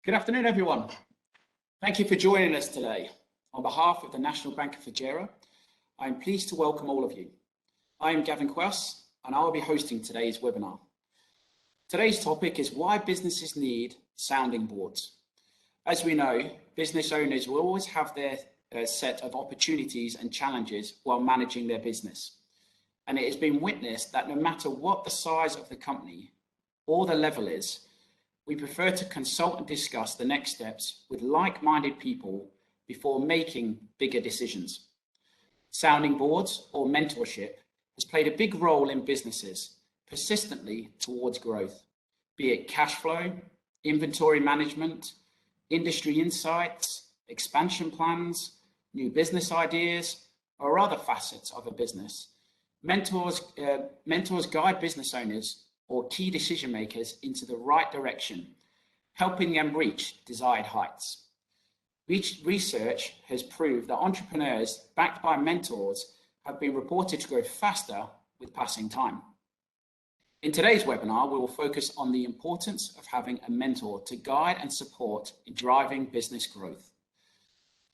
Good afternoon, everyone. Thank you for joining us today. On behalf of the National Bank of Fujairah, I am pleased to welcome all of you. I am Gavin Quass, and I will be hosting today's webinar. Today's topic is why businesses need sounding boards. As we know, business owners will always have their set of opportunities and challenges while managing their business. And it has been witnessed that no matter what the size of the company or the level is, we prefer to consult and discuss the next steps with like-minded people before making bigger decisions. Sounding boards or mentorship has played a big role in businesses persistently towards growth, be it cash flow, inventory management, industry insights, expansion plans, new business ideas, or other facets of a business. Mentors guide business owners or key decision makers into the right direction, helping them reach desired heights. Research has proved that entrepreneurs backed by mentors have been reported to grow faster with passing time. In today's webinar, we will focus on the importance of having a mentor to guide and support in driving business growth.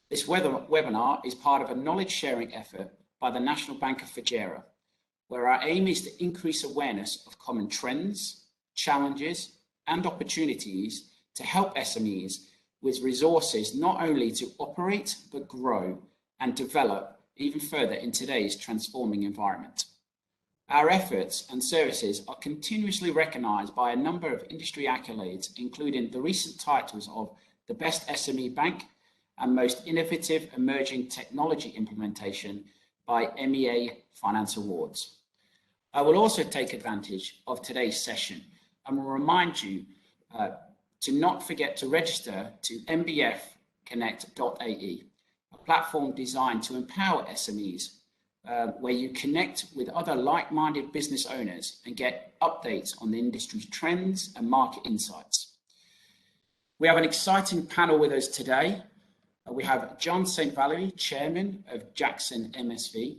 This webinar is part of a knowledge sharing effort by the National Bank of Fujairah, where our aim is to increase awareness of common trends, challenges, and opportunities to help SMEs with resources not only to operate, but grow and develop even further in today's transforming environment. Our efforts and services are continuously recognized by a number of industry accolades, including the recent titles of the Best SME Bank and Most Innovative Emerging Technology Implementation by MEA Finance Awards. I will also take advantage of today's session and will remind you to not forget to register to mbfconnect.ae, a platform designed to empower SMEs, where you connect with other like-minded business owners and get updates on the industry's trends and market insights. We have an exciting panel with us today. We have John St. Valerie, Chairman of Jackson MSV,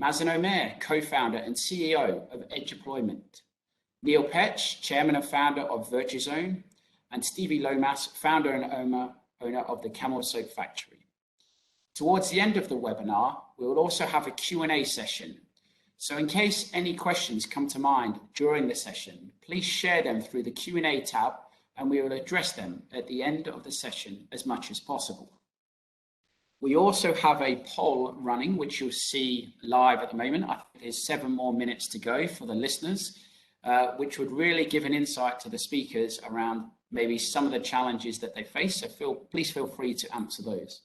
Mazen Omer, Co-founder and CEO of Edge Deployment, Neil Petch, Chairman and Founder of VirtuZone, and Stevie Lomas, Founder and owner of the Camel Soap Factory. Towards the end of the webinar, we will also have a Q&A session. So in case any questions come to mind during the session, please share them through the Q&A tab and we will address them at the end of the session as much as possible. We also have a poll running, which you'll see live at the moment. I think there's 7 more minutes to go for the listeners, which would really give an insight to the speakers around maybe some of the challenges that they face. So please feel free to answer those.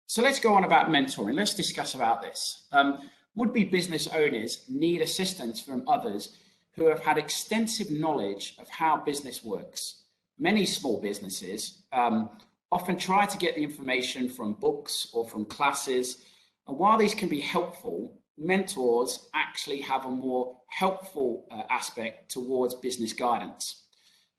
So let's go on about mentoring. Let's discuss about this. Would-be business owners need assistance from others who have had extensive knowledge of how business works. Many small businesses often try to get the information from books or from classes. And while these can be helpful, mentors actually have a more helpful aspect towards business guidance.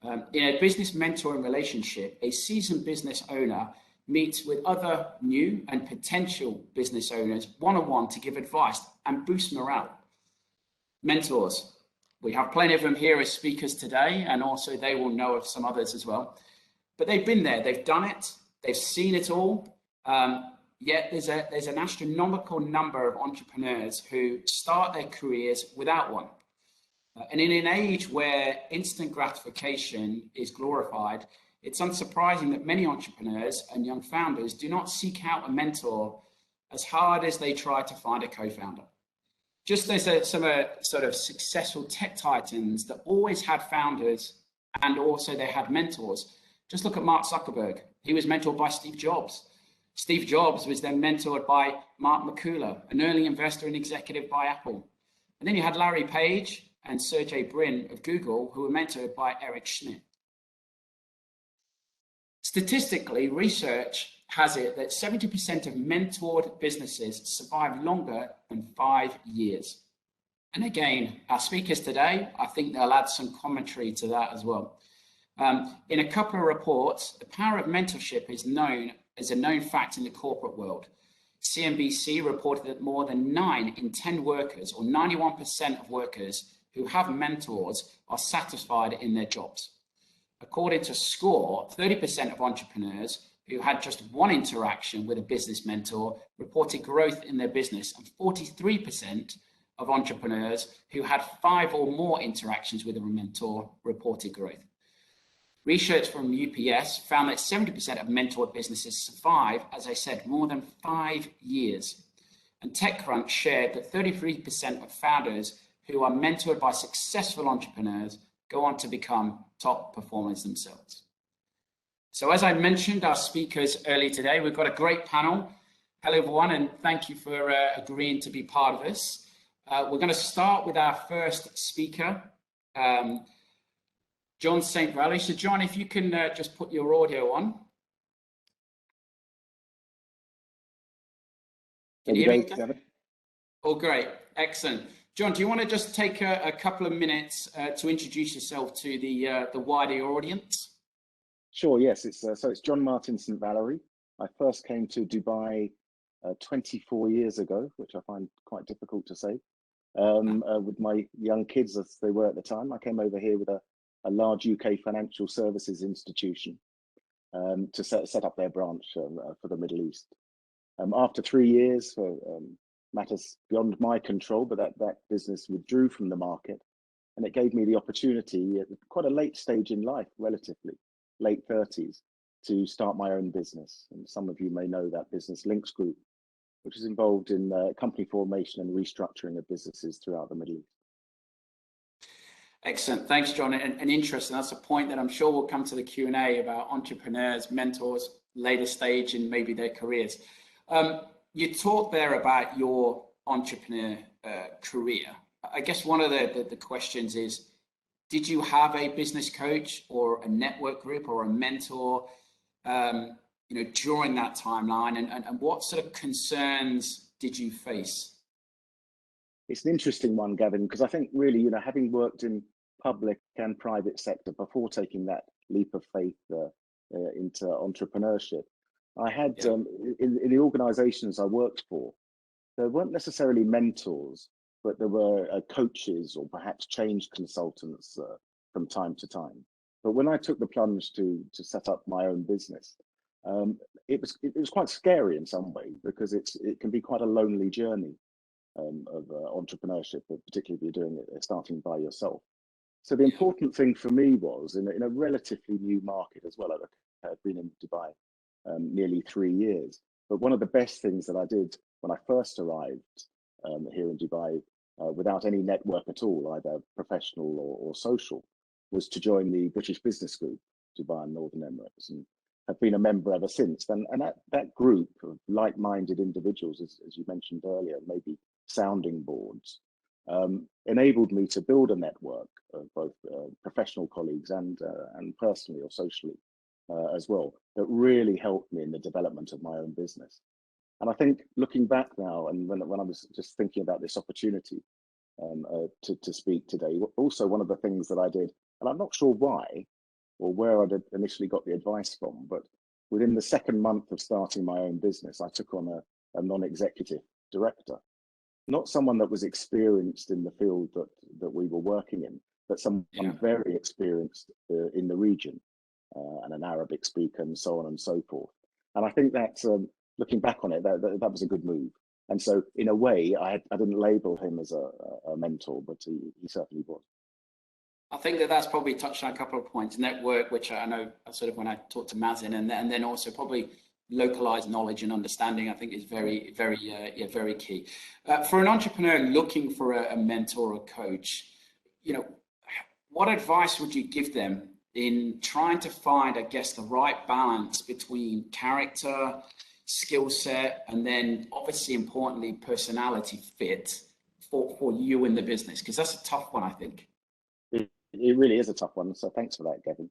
In a business mentoring relationship, a seasoned business owner meets with other new and potential business owners one-on-one to give advice and boost morale. Mentors, we have plenty of them here as speakers today, and also they will know of some others as well. But they've been there, they've done it, they've seen it all. Yet there's an astronomical number of entrepreneurs who start their careers without one. And in an age where instant gratification is glorified, it's unsurprising that many entrepreneurs and young founders do not seek out a mentor as hard as they try to find a co-founder. Just as some sort of successful tech titans that always had founders and also they had mentors. Just look at Mark Zuckerberg. He was mentored by Steve Jobs. Steve Jobs was then mentored by Mark McCullough, an early investor and executive by Apple. And then you had Larry Page and Sergey Brin of Google, who were mentored by Eric Schmidt. Statistically, research has it that 70% of mentored businesses survive longer than 5 years. And again, our speakers today, I think they'll add some commentary to that as well. In a couple of reports, the power of mentorship is known as a known fact in the corporate world. CNBC reported that more than 9 in 10 workers, or 91% of workers who have mentors, are satisfied in their jobs. according to SCORE, 30% of entrepreneurs who had just one interaction with a business mentor reported growth in their business, and 43% of entrepreneurs who had 5 or more interactions with a mentor reported growth. Research from UPS found that 70% of mentored businesses survive, as I said, more than 5 years. And TechCrunch shared that 33% of founders who are mentored by successful entrepreneurs go on to become top performers themselves. So as I mentioned, our speakers earlier today, we've got a great panel. Hello, everyone, and thank you for agreeing to be part of this. We're going to start with our first speaker, John St. Valerie. So John, if you can just put your audio on. Can you hear me? Oh, great. Excellent. John, do you want to just take a couple of minutes to introduce yourself to the wider audience? Sure, yes. So it's John Martinson Valerie. I first came to Dubai 24 years ago, which I find quite difficult to say, with my young kids as they were at the time. I came over here with a large UK financial services institution to set up their branch for the Middle East. After 3 years, for matters beyond my control, but that business withdrew from the market, and it gave me the opportunity at quite a late stage in life, relatively late 30s, to start my own business. And some of you may know that business, Links Group, which is involved in company formation and restructuring of businesses throughout the Middle East. Excellent. Thanks, John. And interesting. That's a point that I'm sure will come to the Q&A about entrepreneurs, mentors, later stage in maybe their careers. You talked there about your entrepreneur career. I guess one of the questions is, did you have a business coach or a network group or a mentor, during that timeline, and what sort of concerns did you face? It's an interesting one, Gavin, because I think really, having worked in public and private sector before taking that leap of faith into entrepreneurship, I had in the organizations I worked for, there weren't necessarily mentors, but there were coaches or perhaps change consultants from time to time. But when I took the plunge to set up my own business, it was quite scary in some ways, because it can be quite a lonely journey of entrepreneurship, particularly if you're doing it starting by yourself. So the important thing for me was in a relatively new market as well. I've been in Dubai nearly 3 years, but one of the best things that I did when I first arrived here in Dubai, without any network at all, either professional or social, was to join the British Business Group, Dubai and Northern Emirates, and have been a member ever since. And that group of like-minded individuals, as you mentioned earlier, maybe sounding boards, enabled me to build a network of both professional colleagues and personally or socially as well, that really helped me in the development of my own business. And I think looking back now, and when I was just thinking about this opportunity to speak today, also one of the things that I did, and I'm not sure why or where I initially got the advice from, but within the second month of starting my own business, I took on a non-executive director, not someone that was experienced in the field that we were working in, but someone very experienced in the region, and an Arabic speaker and so on and so forth. And I think that looking back on it, that was a good move. And so in a way, I didn't label him as a mentor, but he certainly was. I think that's probably touched on a couple of points. Network, which I know sort of when I talked to Mazin, and then also probably localized knowledge and understanding, I think is very, very key. For an entrepreneur looking for a mentor or coach, what advice would you give them in trying to find, I guess, the right balance between character, skill set, and then obviously importantly, personality fit for you in the business? Because that's a tough one, I think. It really is a tough one. So thanks for that, Gavin.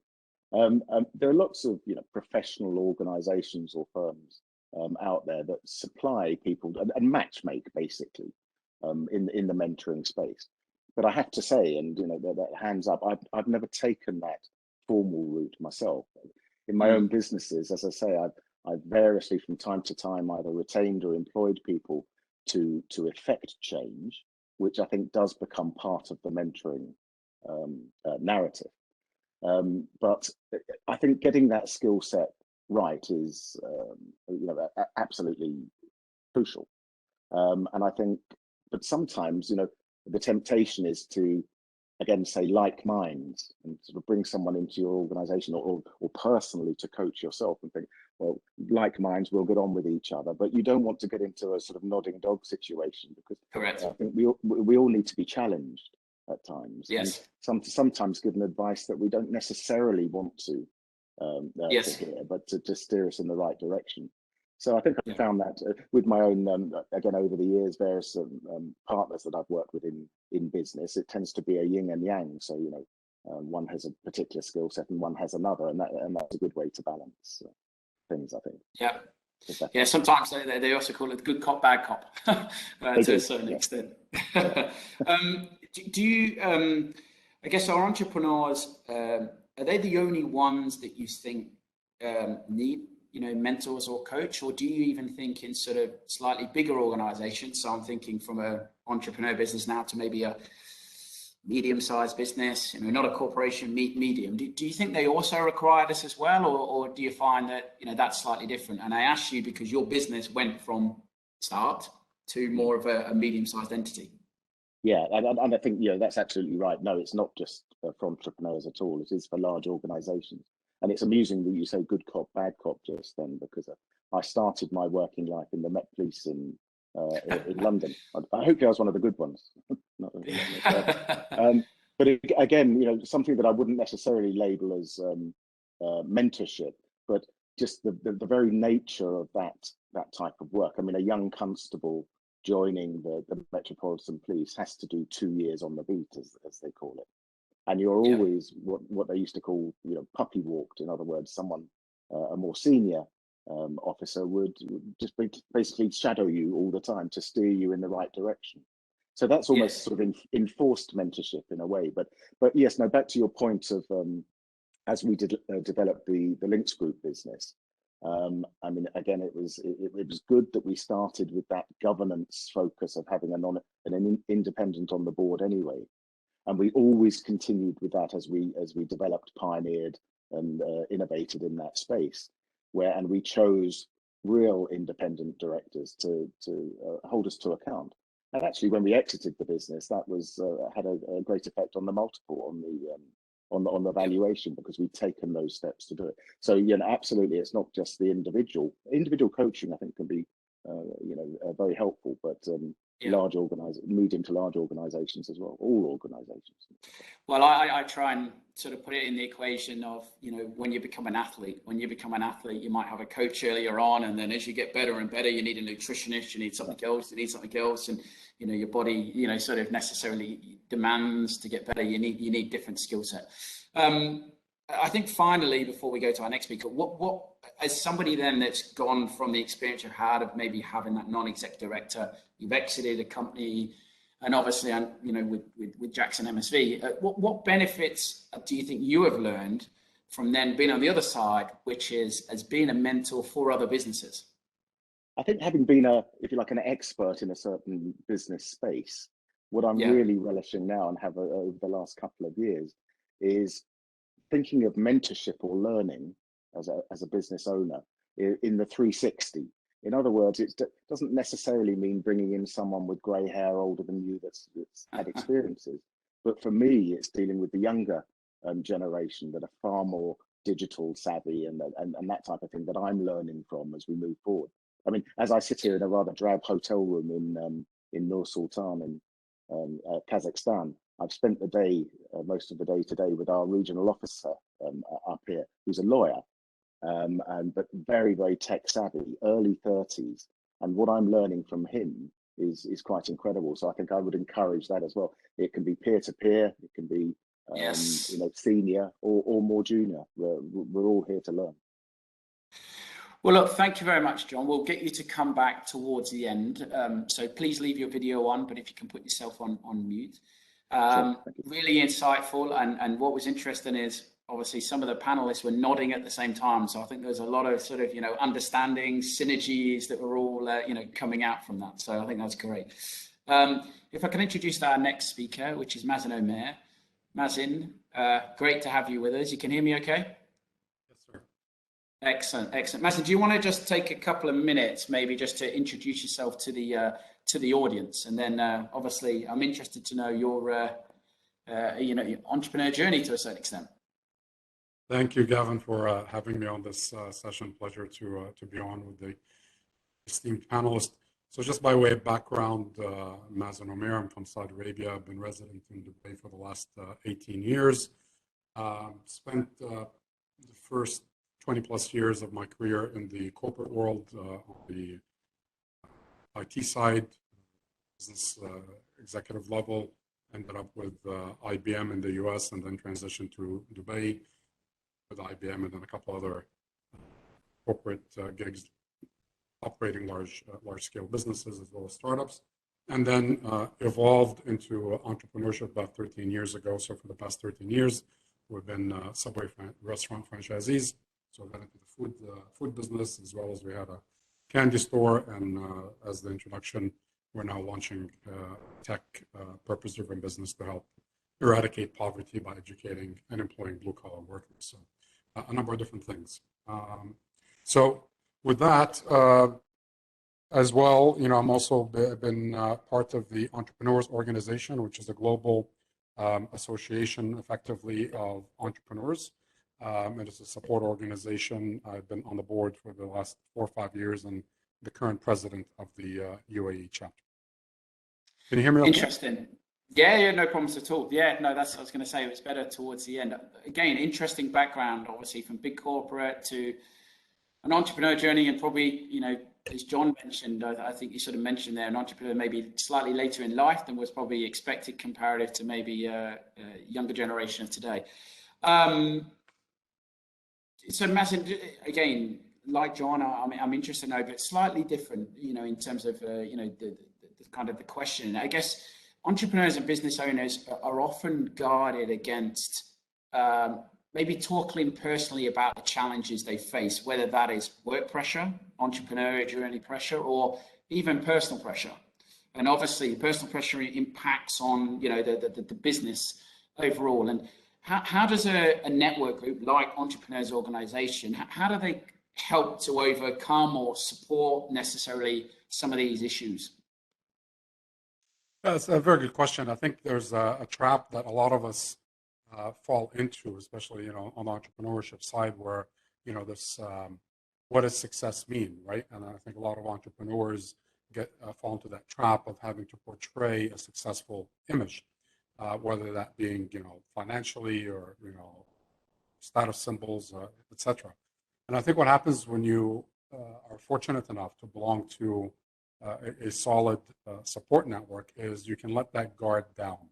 There are lots of professional organizations or firms out there that supply people and matchmake basically in the mentoring space. But I have to say, and that hands up, I've never taken that formal route myself. In my own businesses, as I say, I've variously from time to time either retained or employed people to effect change, which I think does become part of the mentoring narrative. But I think getting that skill set right is, absolutely crucial. And I think, but sometimes, the temptation is to, again, say like minds and sort of bring someone into your organization or personally to coach yourself and think, well, like minds will get on with each other, but you don't want to get into a sort of nodding dog situation, because Correct. I think we all need to be challenged at times. Yes. And sometimes given advice that we don't necessarily want to Yes. hear, but to steer us in the right direction. So I think I Yeah. found that with my own, again, over the years, various partners that I've worked with in business, it tends to be a yin and yang. So, one has a particular skill set and one has another, and that's a good way to balance things, I think. Yeah. Yeah, sometimes they also call it good cop, bad cop to a certain extent. Do you, I guess our entrepreneurs, are they the only ones that you think need, mentors or coach, or do you even think in sort of slightly bigger organizations? So I'm thinking from a entrepreneur business now to maybe a medium-sized business, not a corporation, medium. Do you think they also require this as well, or do you find that that's slightly different? And I ask you because your business went from start to more of a medium-sized entity. Yeah, and I think that's absolutely right. No, it's not just for entrepreneurs at all. It is for large organisations. And it's amusing that you say good cop, bad cop just then, because I started my working life in the Met Police in London. I hope I was one of the good ones. But again, something that I wouldn't necessarily label as mentorship, but just the very nature of that type of work. I mean, a young constable joining the Metropolitan Police has to do 2 years on the beat, as they call it. And you're always what they used to call, puppy walked. In other words, someone, a more senior officer would just basically shadow you all the time to steer you in the right direction. So that's almost sort of enforced mentorship in a way. But yes, no, back to your point of as we did develop the Links Group business. I mean, again, it was good that we started with that governance focus of having an independent on the board anyway. And we always continued with that as we developed, pioneered, and innovated in that space. And we chose real independent directors to hold us to account. And actually, when we exited the business, that was had a great effect on the multiple, on the valuation, because we'd taken those steps to do it. So absolutely, it's not just the individual coaching. I think can be very helpful, but large medium to large organizations as well, all organizations. Well, I try and sort of put it in the equation of, when you become an athlete, you might have a coach earlier on, and then as you get better and better, you need a nutritionist, you need something else, and your body, sort of necessarily demands to get better. You need different skill set. I think finally, before we go to our next speaker, what as somebody then that's gone from the experience you've had of maybe having that non-exec director, you've exited a company, and obviously, with Jackson MSV, what benefits do you think you have learned from then being on the other side, which is as being a mentor for other businesses? I think having been if you like, an expert in a certain business space, what I'm really relishing now and have over the last couple of years is thinking of mentorship or learning as a business owner in the 360. In other words, it doesn't necessarily mean bringing in someone with grey hair older than you that's had experiences. But for me, it's dealing with the younger generation that are far more digital savvy and that type of thing that I'm learning from as we move forward. I mean, as I sit here in a rather drab hotel room in Nur Sultan in Kazakhstan, I've spent the day, most of the day today, with our regional officer up here, who's a lawyer, but very, very tech savvy, early 30s. And what I'm learning from him is quite incredible. So I think I would encourage that as well. It can be peer-to-peer, it can be senior or more junior. We're all here to learn. Well, look, thank you very much, John. We'll get you to come back towards the end. So please leave your video on, but if you can put yourself on mute. Sure, really insightful. And what was interesting is, obviously, some of the panelists were nodding at the same time. So I think there's a lot of sort of, understanding, synergies that were all, coming out from that. So I think that's great. If I can introduce our next speaker, which is Mazin Omer. Mazin Great to have you with us. You can hear me okay? Yes, sir. Excellent, excellent. Martin, do you want to just take a couple of minutes, maybe just to introduce yourself to the audience, and then obviously I'm interested to know your your entrepreneur journey to a certain extent. Thank you, Gavin, for having me on this session. Pleasure to be on with the esteemed panelists. So just by way of background, Mazen Omer, I'm from Saudi Arabia. I've been resident in Dubai for the last 18 years. Spent the first 20 plus years of my career in the corporate world on the IT side, business executive level. Ended up with IBM in the US and then transitioned to Dubai with IBM and then a couple other corporate gigs operating large scale businesses as well as startups, and then evolved into entrepreneurship about 13 years ago. So for the past 13 years, we've been Subway restaurant franchisees. So got into the food business, as well as we had a candy store, and as the introduction, we're now launching tech purpose-driven business to help eradicate poverty by educating and employing blue-collar workers. So a number of different things. So with that, as well, I'm also been part of the Entrepreneurs Organization, which is a global association, effectively, of entrepreneurs. And it's a support organization. I've been on the board for the last 4 or 5 years and the current president of the UAE chapter. Can you hear me okay? Interesting. Yeah, no problems at all. Yeah, no, that's, I was going to say, it was better towards the end. Again, interesting background, obviously, from big corporate to an entrepreneur journey, and probably, as John mentioned, I think you sort of mentioned there, an entrepreneur maybe slightly later in life than was probably expected comparative to maybe a younger generation of today. So, Mazen, again, like John, I'm interested to know, but slightly different, in terms of, the kind of the question. I guess entrepreneurs and business owners are often guarded against maybe talking personally about the challenges they face, whether that is work pressure, entrepreneurial journey pressure, or even personal pressure. And obviously, personal pressure impacts on the business overall. And how does a network group like Entrepreneurs Organization, how do they help to overcome or support necessarily some of these issues? That's a very good question. I think there's a trap that a lot of us fall into, especially on the entrepreneurship side, where this what does success mean, right? And I think a lot of entrepreneurs fall into that trap of having to portray a successful image, whether that being financially or status symbols, etc. And I think what happens when you are fortunate enough to belong to a solid support network is you can let that guard down,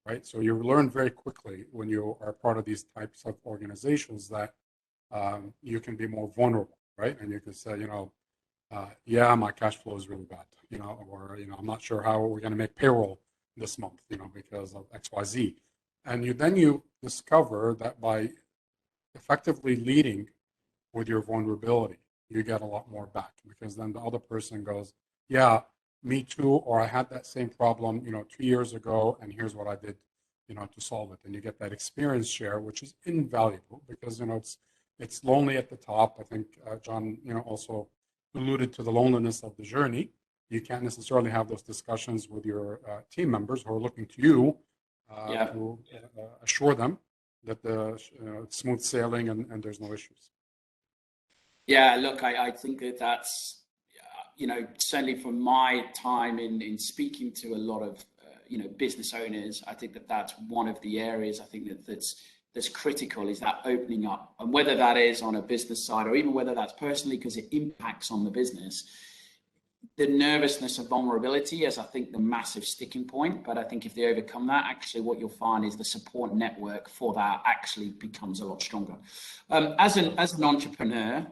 right? So you learn very quickly when you are part of these types of organizations that you can be more vulnerable, right? And you can say, yeah, my cash flow is really bad, or I'm not sure how we're going to make payroll this month, because of XYZ. And you discover that by effectively leading with your vulnerability, you get a lot more back, because then the other person goes, yeah, me too, or I had that same problem, 2 years ago, and here's what I did, to solve it. And you get that experience share, which is invaluable, because it's lonely at the top. I think John, also alluded to the loneliness of the journey. You can't necessarily have those discussions with your team members who are looking to you to assure them that it's smooth sailing and there's no issues. Yeah, look, I think that's, certainly from my time in speaking to a lot of, business owners, I think that's one of the areas I think that's critical, is that opening up. And whether that is on a business side or even whether that's personally, because it impacts on the business, the nervousness of vulnerability is, I think, the massive sticking point. But I think if they overcome that, actually what you'll find is the support network for that actually becomes a lot stronger. As an entrepreneur,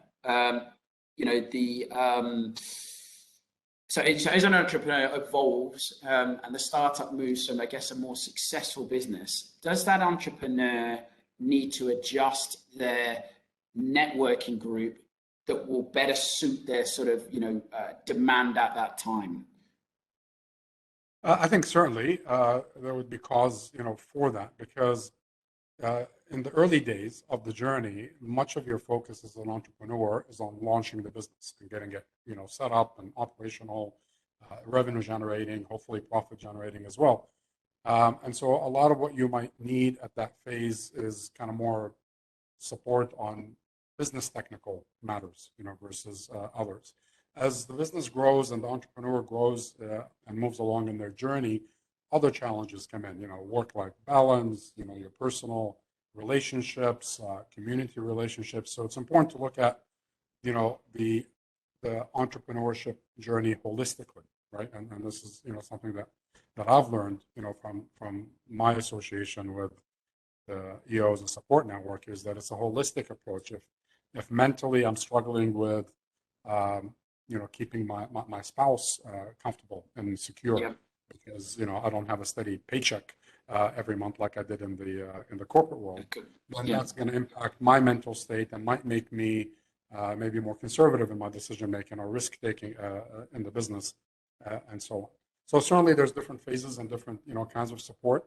so as an entrepreneur evolves and the startup moves from, I guess, a more successful business, does that entrepreneur need to adjust their networking group that will better suit their sort of, demand at that time? I think certainly there would be cause, for that, because in the early days of the journey, much of your focus as an entrepreneur is on launching the business and getting it, set up and operational, revenue generating, hopefully profit generating as well. And so a lot of what you might need at that phase is kind of more support on business technical matters, versus others. As the business grows and the entrepreneur grows and moves along in their journey, other challenges come in, work-life balance, your personal relationships, community relationships. So it's important to look at, the entrepreneurship journey holistically, right? And this is, something that I've learned, from my association with the EOs and support network, is that it's a holistic approach. If mentally I'm struggling with, keeping my spouse comfortable and secure, Yep. because I don't have a steady paycheck every month like I did in the corporate world, then that's going to impact my mental state and might make me maybe more conservative in my decision making or risk taking in the business, and so on. So certainly there's different phases and different kinds of support,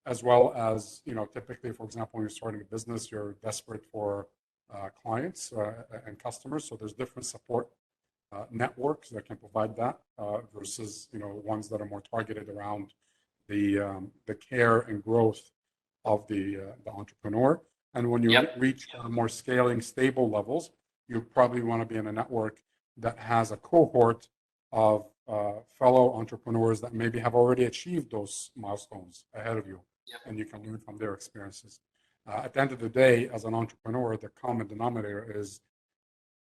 as well as typically, for example, when you're starting a business, you're desperate for clients and customers. So there's different support networks that can provide that versus ones that are more targeted around the care and growth of the entrepreneur. And when you reach more scaling, stable levels, you probably want to be in a network that has a cohort of fellow entrepreneurs that maybe have already achieved those milestones ahead of you, and you can learn from their experiences. At the end of the day, as an entrepreneur, the common denominator is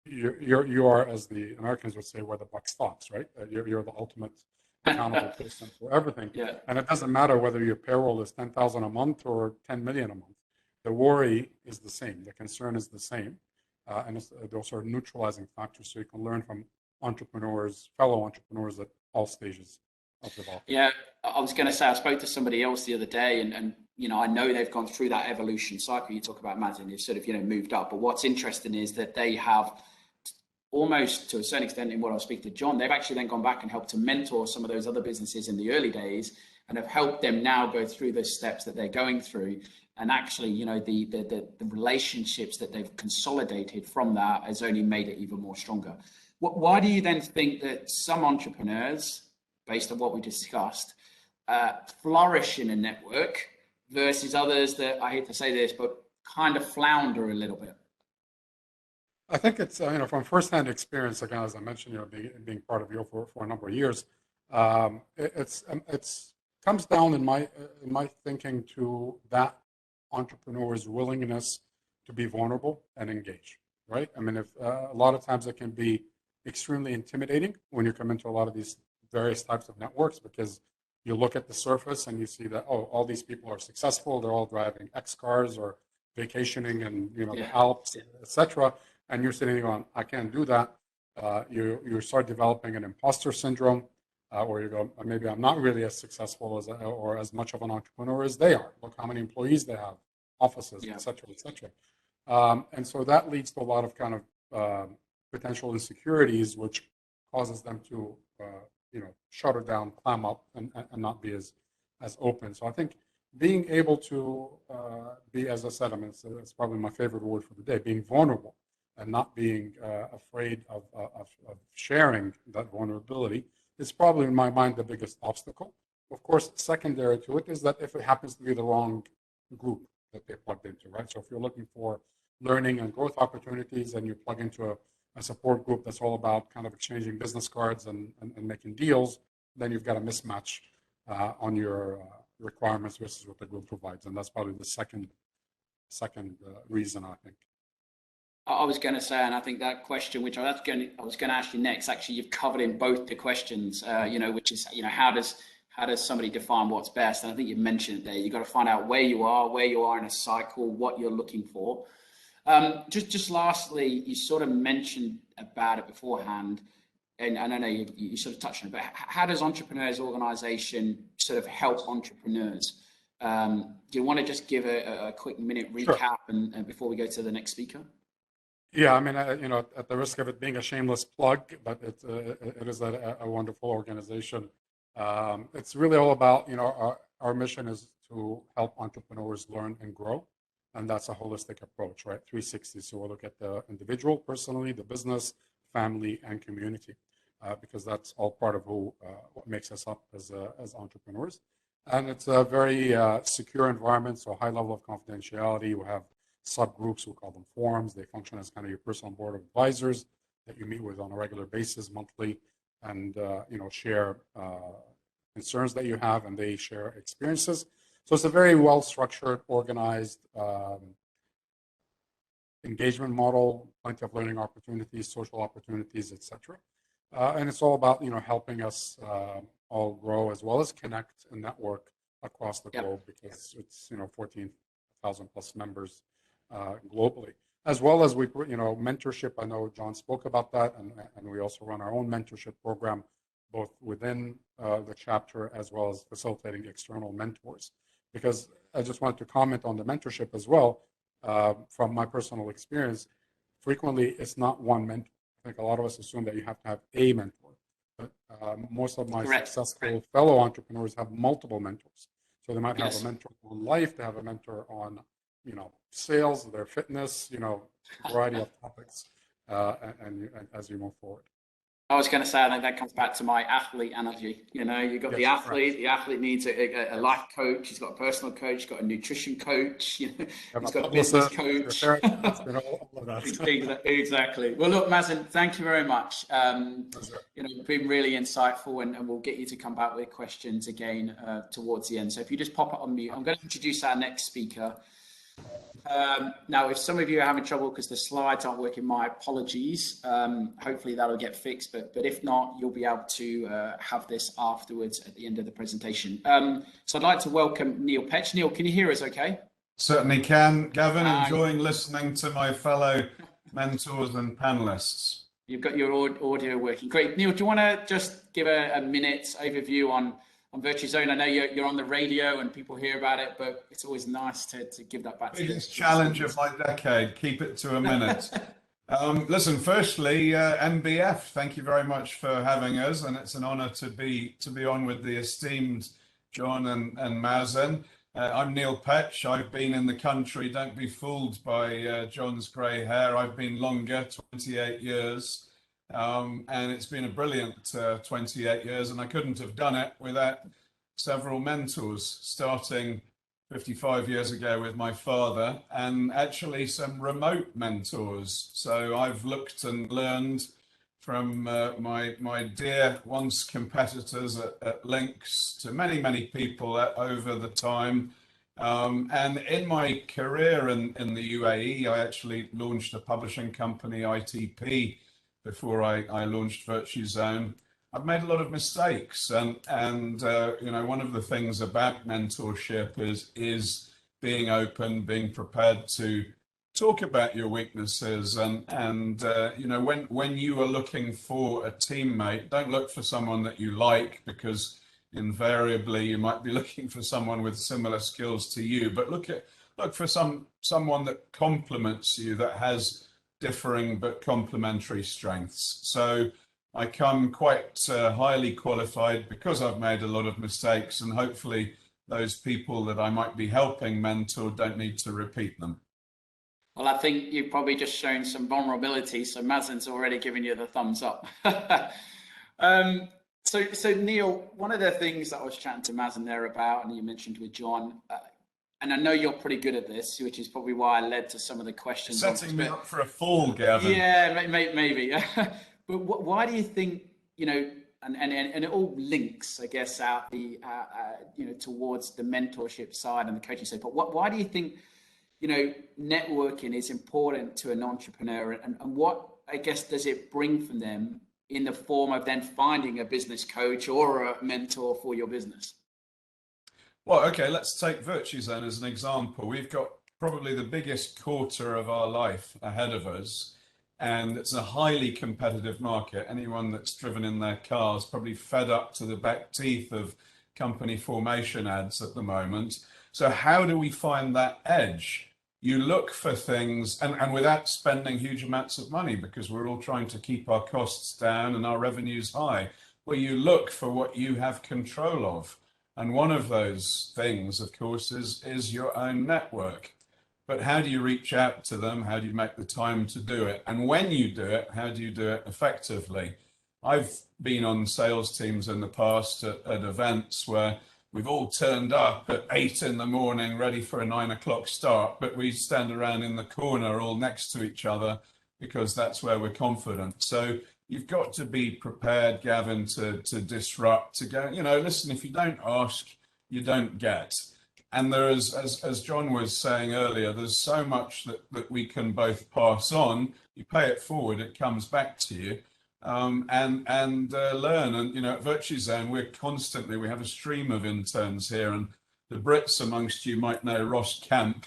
you are, as the Americans would say, where the buck stops, right? You're the ultimate accountable person for everything. And it doesn't matter whether your payroll is 10,000 a month or 10 million a month. The worry is the same. The concern is the same. And those are neutralizing factors, so you can learn from fellow entrepreneurs at all stages of development. Yeah, I was going to say, I spoke to somebody else the other day, and I know they've gone through that evolution cycle. You talk about Matt, and they've sort of moved up. But what's interesting is that they have, almost to a certain extent, in what I was speaking to John, they've actually then gone back and helped to mentor some of those other businesses in the early days, and have helped them now go through the steps that they're going through. And actually, the relationships that they've consolidated from that has only made it even more stronger. Why do you then think that some entrepreneurs, based on what we discussed, flourish in a network versus others that, I hate to say this, but kind of flounder a little bit? I think it's from firsthand experience. Again, as I mentioned, being part of you for a number of years, it's comes down in my thinking to that entrepreneur's willingness to be vulnerable and engage. Right? I mean, if a lot of times it can be extremely intimidating when you come into a lot of these various types of networks, because you look at the surface and you see that, oh, all these people are successful. They're all driving X cars or vacationing in the Alps, etc. And you're sitting there going, I can't do that. You start developing an imposter syndrome, or you go, maybe I'm not really as successful or as much of an entrepreneur as they are. Look how many employees they have, offices, etc., etc. And so that leads to a lot of kind of potential insecurities, which causes them to shutter down, clam up, and not be as open. So I think being able to be, as I said, I mean, it's probably my favorite word for the day, being vulnerable and not being afraid of sharing that vulnerability is probably, in my mind, the biggest obstacle. Of course, secondary to it is that if it happens to be the wrong group that they plugged into, right? So if you're looking for learning and growth opportunities and you plug into a support group that's all about kind of exchanging business cards and making deals, then you've got a mismatch on your requirements versus what the group provides. And that's probably the second reason, I think. I was going to say, and I think that question, which I was going to ask you next, actually, you've covered in both the questions, which is, how does somebody define what's best? And I think you've mentioned it there. You've got to find out where you are in a cycle, what you're looking for. Just lastly, you sort of mentioned about it beforehand, and I know you sort of touched on it, but how does Entrepreneurs Organization sort of help entrepreneurs? Do you want to just give a quick minute recap? Sure. and before we go to the next speaker? Yeah, I mean, at the risk of it being a shameless plug, but it is a wonderful organization. It's really all about, our mission is to help entrepreneurs learn and grow. And that's a holistic approach, right? 360. So we'll look at the individual, personally, the business, family, and community, because that's all part of what makes us up as entrepreneurs. And it's a very secure environment, so high level of confidentiality. We have subgroups, we call them forums. They function as kind of your personal board of advisors that you meet with on a regular basis, monthly, and share concerns that you have, and they share experiences. So it's a very well-structured, organized engagement model, plenty of learning opportunities, social opportunities, etc. And it's all about helping us all grow as well as connect and network across the globe, because it's 14,000 plus members globally, as well as we mentorship. I know John spoke about that, and we also run our own mentorship program, both within the chapter as well as facilitating external mentors. Because I just wanted to comment on the mentorship as well. From my personal experience, frequently it's not one mentor. I think a lot of us assume that you have to have a mentor, but most of my successful fellow entrepreneurs have multiple mentors. So they might have a mentor on life, they have a mentor on sales, their fitness, a variety of topics, and as you move forward. I was going to say, I think that comes back to my athlete analogy. You've got the athlete. The athlete needs a life coach. He's got a personal coach. He's got a nutrition coach. He's got a business coach. Exactly. Well, look, Mazen, thank you very much. You've been really insightful, and we'll get you to come back with questions again towards the end. So if you just pop it on mute, I'm going to introduce our next speaker. Now, if some of you are having trouble because the slides aren't working, my apologies. Hopefully that'll get fixed, but if not, you'll be able to have this afterwards at the end of the presentation. So I'd like to welcome Neil Petch. Neil, can you hear us okay? Certainly can, Gavin. Enjoying listening to my fellow mentors and panelists. You've got your audio working. Great. Neil, do you want to just give a minute's overview on Virtue Zone? I know you're on the radio and people hear about it, but it's always nice to give that back. Biggest challenge of my decade. Keep it to a minute. Listen, firstly, MBF, thank you very much for having us, and it's an honor to be on with the esteemed John and Mazen. I'm Neil Petch. I've been in the country. Don't be fooled by John's grey hair. I've been longer, 28 years. And it's been a brilliant 28 years, and I couldn't have done it without several mentors, starting 55 years ago with my father, and actually some remote mentors. So I've looked and learned from my dear once competitors at Lynx to many people over the time. And in my career in the UAE, I actually launched a publishing company, ITP, before I launched Virtue Zone. I've made a lot of mistakes, and one of the things about mentorship is being open, being prepared to talk about your weaknesses, and when you are looking for a teammate, don't look for someone that you like, because invariably you might be looking for someone with similar skills to you, but look for someone that complements you, that has differing but complementary strengths. So I come quite highly qualified because I've made a lot of mistakes, and hopefully those people that I might be helping mentor don't need to repeat them. Well, I think you've probably just shown some vulnerability, so Mazen's already given you the thumbs up. So Neil, one of the things that I was chatting to Mazen there about, and you mentioned with John, and I know you're pretty good at this, which is probably why I led to some of the questions. Setting me up for a fall, Gavin. Yeah, maybe. But why do you think, and it all links, I guess, out the, towards the mentorship side and the coaching side. But why do you think, networking is important to an entrepreneur, and what, I guess, does it bring from them in the form of then finding a business coach or a mentor for your business? Well, okay, let's take Virtue Zone as an example. We've got probably the biggest quarter of our life ahead of us, and it's a highly competitive market. Anyone that's driven in their cars probably fed up to the back teeth of company formation ads at the moment. So how do we find that edge? You look for things, and without spending huge amounts of money, because we're all trying to keep our costs down and our revenues high, where you look for what you have control of. And one of those things, of course, is your own network. but how do you reach out to them? How do you make the time to do it? And when you do it, how do you do it effectively? I've been on sales teams in the past at events where we've all turned up at 8 in the morning, ready for a 9 o'clock start, but we stand around in the corner all next to each other because that's where we're confident. So you've got to be prepared, Gavin, to disrupt, to go, listen, if you don't ask, you don't get. And there is, as John was saying earlier, there's so much that we can both pass on. You pay it forward, it comes back to you. And learn. And, at Virtue Zone, we have a stream of interns here, and the Brits amongst you might know Ross Kemp,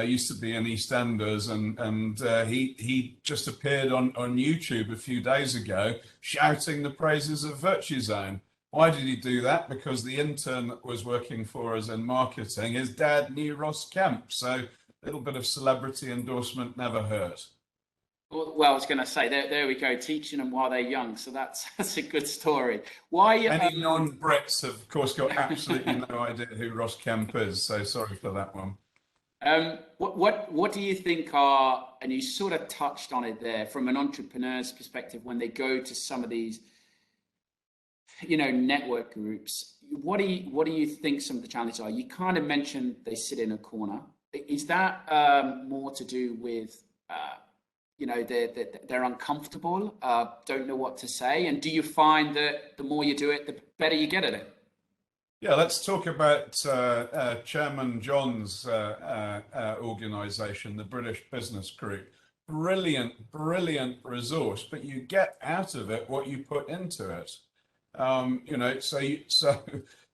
used to be in EastEnders, and he just appeared on YouTube a few days ago shouting the praises of Virtue Zone. Why did he do that? Because the intern that was working for us in marketing, his dad knew Ross Kemp. So a little bit of celebrity endorsement never hurt. Well, I was going to say, there we go, teaching them while they're young. So that's a good story. Why? Any non-Brits have, of course, got absolutely no idea who Ross Kemp is. So sorry for that one. What do you think are, and you sort of touched on it there, from an entrepreneur's perspective, when they go to some of these, network groups, what do you think some of the challenges are? You kind of mentioned they sit in a corner. Is that more to do with they're uncomfortable, don't know what to say? And do you find that the more you do it, the better you get at it? Yeah, let's talk about Chairman John's organisation, the British Business Group. Brilliant resource, but you get out of it what you put into it. So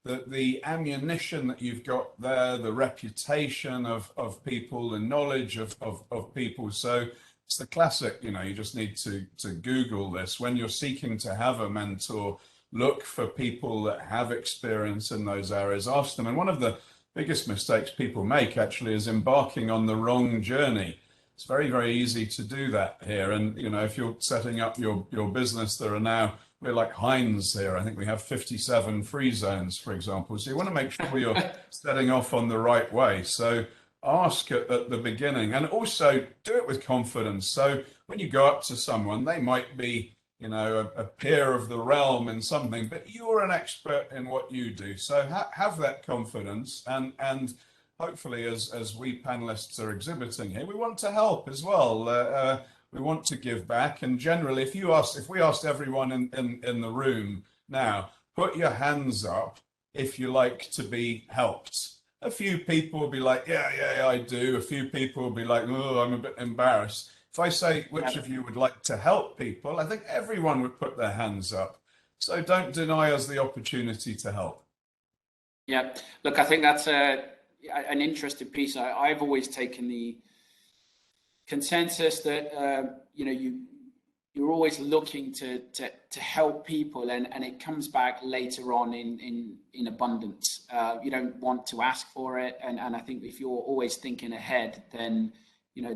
the ammunition that you've got there, the reputation of people, the knowledge of people. So it's the classic, you just need to Google this. When you're seeking to have a mentor, look for people that have experience in those areas, ask them. And one of the biggest mistakes people make actually is embarking on the wrong journey. It's very, very easy to do that here. And, if you're setting up your business, we're like Heinz here. I think we have 57 free zones, for example. So you want to make sure you're setting off on the right way. So ask at the beginning, and also do it with confidence. So when you go up to someone, they might be, a peer of the realm in something, but you're an expert in what you do. So have that confidence, and hopefully, as we panelists are exhibiting here, we want to help as well. We want to give back. And generally, if we asked everyone in the room now, put your hands up if you like to be helped. A few people will be like, yeah, I do. A few people will be like, oh, I'm a bit embarrassed. If I say, which of you would like to help people, I think everyone would put their hands up. So don't deny us the opportunity to help. Yeah, look, I think that's an interesting piece. I've always taken the consensus that, you're always looking to help people, and it comes back later on in abundance. You don't want to ask for it, and I think if you're always thinking ahead, then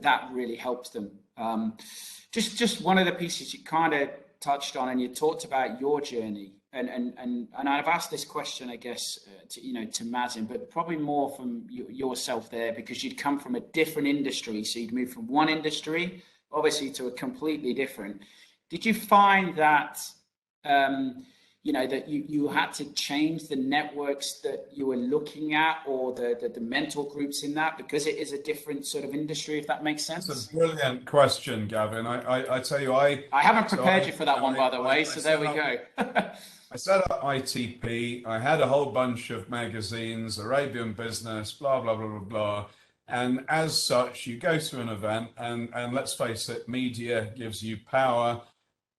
that really helps them. Just one of the pieces you kind of touched on, and you talked about your journey, and I've asked this question, I guess, to Mazin, but probably more from yourself there, because you'd come from a different industry, so you'd moved from one industry obviously to a completely different. Did you find that that you had to change the networks that you were looking at, or the mentor groups in that, because it is a different sort of industry, if that makes sense? It's a brilliant question, Gavin. I tell you, I haven't prepared you for that one, by the way, so there we go. I set up ITP. I had a whole bunch of magazines, Arabian Business, blah, blah, blah, blah, blah. And as such, you go to an event, and let's face it, media gives you power.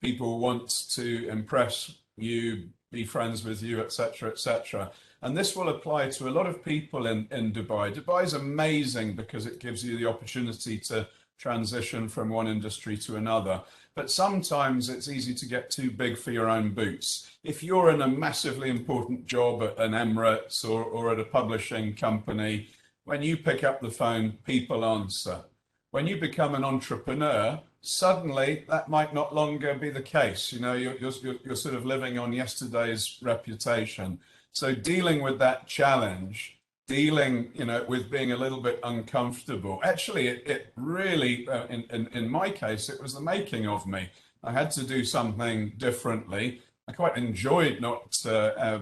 People want to impress you, be friends with you, etc., etc. And this will apply to a lot of people in Dubai. Dubai is amazing because it gives you the opportunity to transition from one industry to another. But sometimes it's easy to get too big for your own boots. If you're in a massively important job at an Emirates or at a publishing company, when you pick up the phone, people answer. When you become an entrepreneur, suddenly that might not longer be the case. You're sort of living on yesterday's reputation. So dealing with that challenge dealing, with being a little bit uncomfortable. Actually, it really, in my case, it was the making of me. I had to do something differently. I quite enjoyed not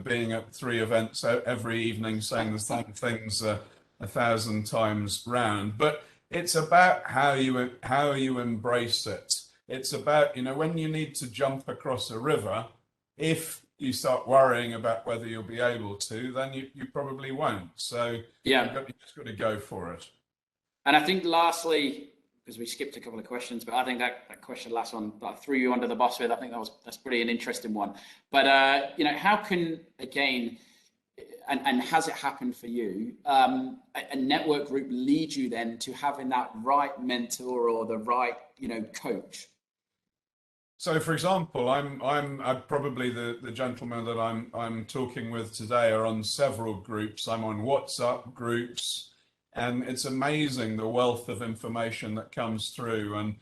being at 3 events every evening saying the same things 1,000 times round. But it's about how you embrace it. It's about, when you need to jump across a river, if you start worrying about whether you'll be able to, then you probably won't. So yeah, you've just got to go for it. And I think lastly, because we skipped a couple of questions, but I think that question, last one, I threw you under the bus with. I think that's pretty an interesting one. But how can, again, and has it happened for you, a network group lead you then to having that right mentor or the right coach? So, for example, I'm probably the gentleman that I'm talking with today are on several groups. I'm on WhatsApp groups, and it's amazing the wealth of information that comes through. And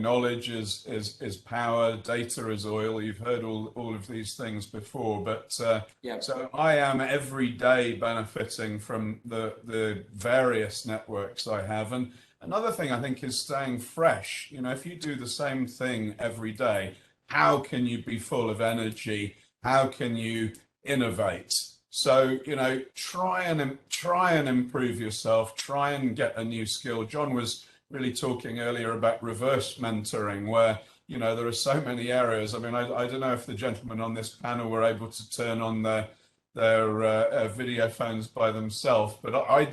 knowledge is power, data is oil. You've heard all of these things before, but yeah. So I am every day benefiting from the various networks I have. And another thing I think is staying fresh. If you do the same thing every day, how can you be full of energy? How can you innovate? So, try and improve yourself, try and get a new skill. John was really talking earlier about reverse mentoring, where, there are so many areas. I mean, I don't know if the gentlemen on this panel were able to turn on their video phones by themselves, but I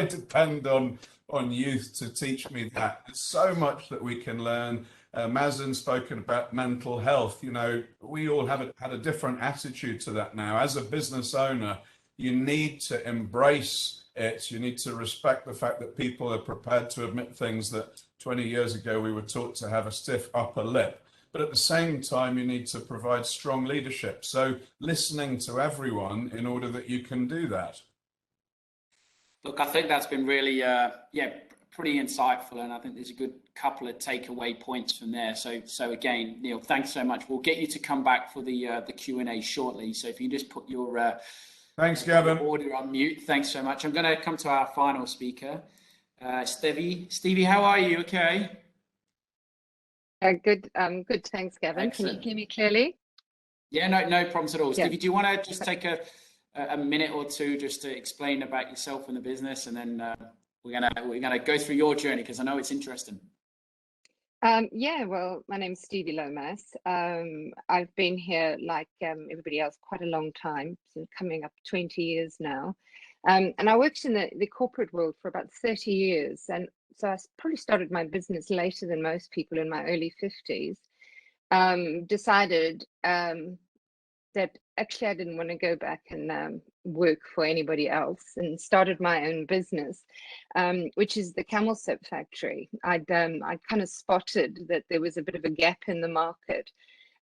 depend on youth to teach me that. There's so much that we can learn. Mazen spoken about mental health. We all had a different attitude to that now. As a business owner, you need to embrace it. You need to respect the fact that people are prepared to admit things that 20 years ago we were taught to have a stiff upper lip. But at the same time, you need to provide strong leadership. So listening to everyone in order that you can do that. Look, I think that's been really, pretty insightful, and I think there's a good couple of takeaway points from there. So again, Neil, thanks so much. We'll get you to come back for the Q&A shortly. So if you just put your thanks, Gavin. Audio on mute. Thanks so much. I'm going to come to our final speaker, Stevie. Stevie, how are you? Okay. Good. Good. Thanks, Gavin. Excellent. Can you hear me clearly? Yeah, no problems at all. Yeah. Stevie, do you want to just take a minute or two just to explain about yourself and the business, and then we're gonna go through your journey, because I know it's interesting. Yeah, well, my name's Stevie Lomas. I've been here, like everybody else, quite a long time, so coming up 20 years now. And I worked in the corporate world for about 30 years. And so I probably started my business later than most people, in my early 50s. Decided that actually I didn't want to go back and work for anybody else, and started my own business, which is the camel soap factory. I'd kind of spotted that there was a bit of a gap in the market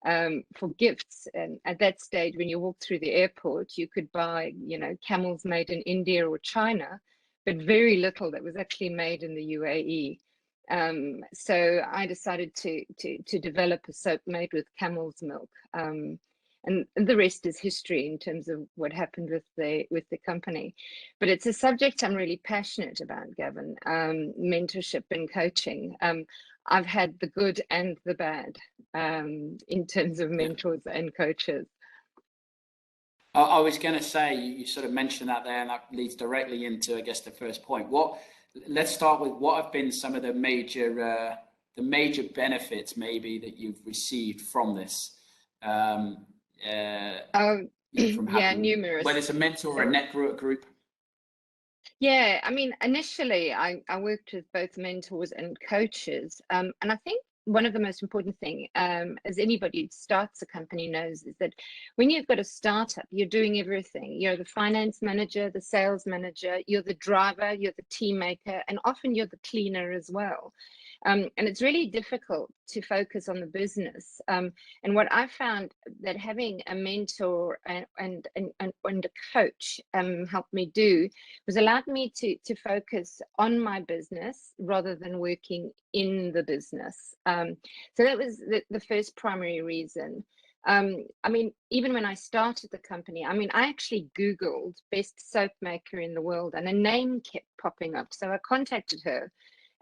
for gifts, and at that stage, when you walk through the airport, you could buy, camels made in India or China, but very little that was actually made in the UAE. So I decided to develop a soap made with camel's milk. And the rest is history in terms of what happened with the company. But it's a subject I'm really passionate about, Gavin, mentorship and coaching. I've had the good and the bad in terms of mentors and coaches. I was going to say, you sort of mentioned that there, and that leads directly into, I guess, the first point. Let's start with what have been some of the major benefits maybe that you've received from this. Numerous. Whether it's a mentor or a network group. Yeah, I mean, initially I worked with both mentors and coaches, and I think one of the most important thing, as anybody who starts a company knows, is that when you've got a startup, you're doing everything. You're the finance manager, the sales manager, you're the driver, you're the team maker, and often you're the cleaner as well. And it's really difficult to focus on the business. And what I found that having a mentor and a coach helped me do was allowed me to focus on my business rather than working in the business. So that was the first primary reason. I mean, even when I started the company, I mean, I actually Googled best soap maker in the world and a name kept popping up. So I contacted her